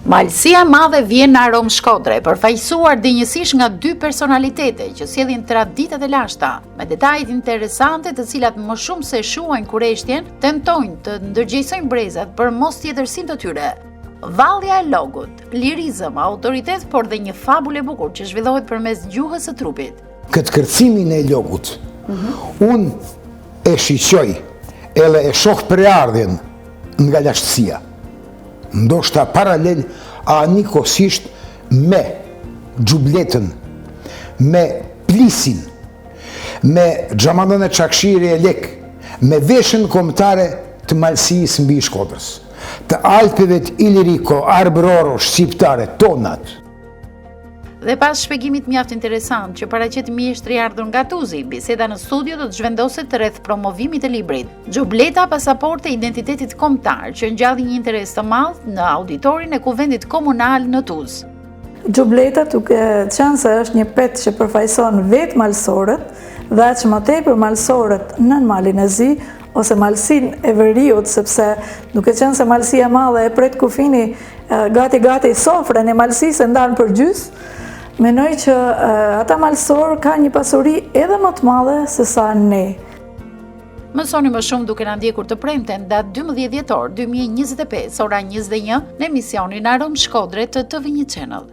Malësia madhe vjen në aromë Shkodre, përfaqësuar dinjësisht nga dy personalitete që sjellin traditat e lashta, me detajet interesante të cilat më shumë se shuajnë kureshtjen, tentojnë të ndërgjegjësojnë brezat për mos tjetërsinë të tyre. Vallja e logut, lirizëm, autoritet, por dhe një fabulë e bukur që zhvillohet përmes gjuhës së trupit. Këtë kërcimin e logut, unë e shiqoj, edhe e shoh preardhjen nga lashtësia. Ndoshta paralel anikosisht me xhubletën, me plisin, me xhamanën e Çakshiri e lek, me veshën kombëtare të malësisë mbi Shkodrës, të Alpeve të Iliriko, Arbëroro, shqiptare, tonat. Dhe pas shpjegimit mjaft interesant që paraqet mjeshtri ardhur nga Tuzi, biseda në studio do të zhvendoset rreth promovimit të librit Xhubleta, pasaporte e identitetit kombëtar, që ngjalli një interes të madh në auditorin e Kuvendit Komunal në Tuzë. Xhubleta, duke qenë se është një pet që përfaqëson vetë malësorët dhe aq më tepër malësorët nën malin e zi, ose malësin e veriut, sepse duke qenë se malësia e madhe e pret kufini gati sofrën e malësisë e ndan për gjys, menoj që ata malësorë ka një pasuri edhe më të madhe se sa ne. Mësoni më shumë duke na ndjekur të premten datë 12 dhjetor 2025 ora 21 në emisionin Aromë Shkodre të TV1 Channel.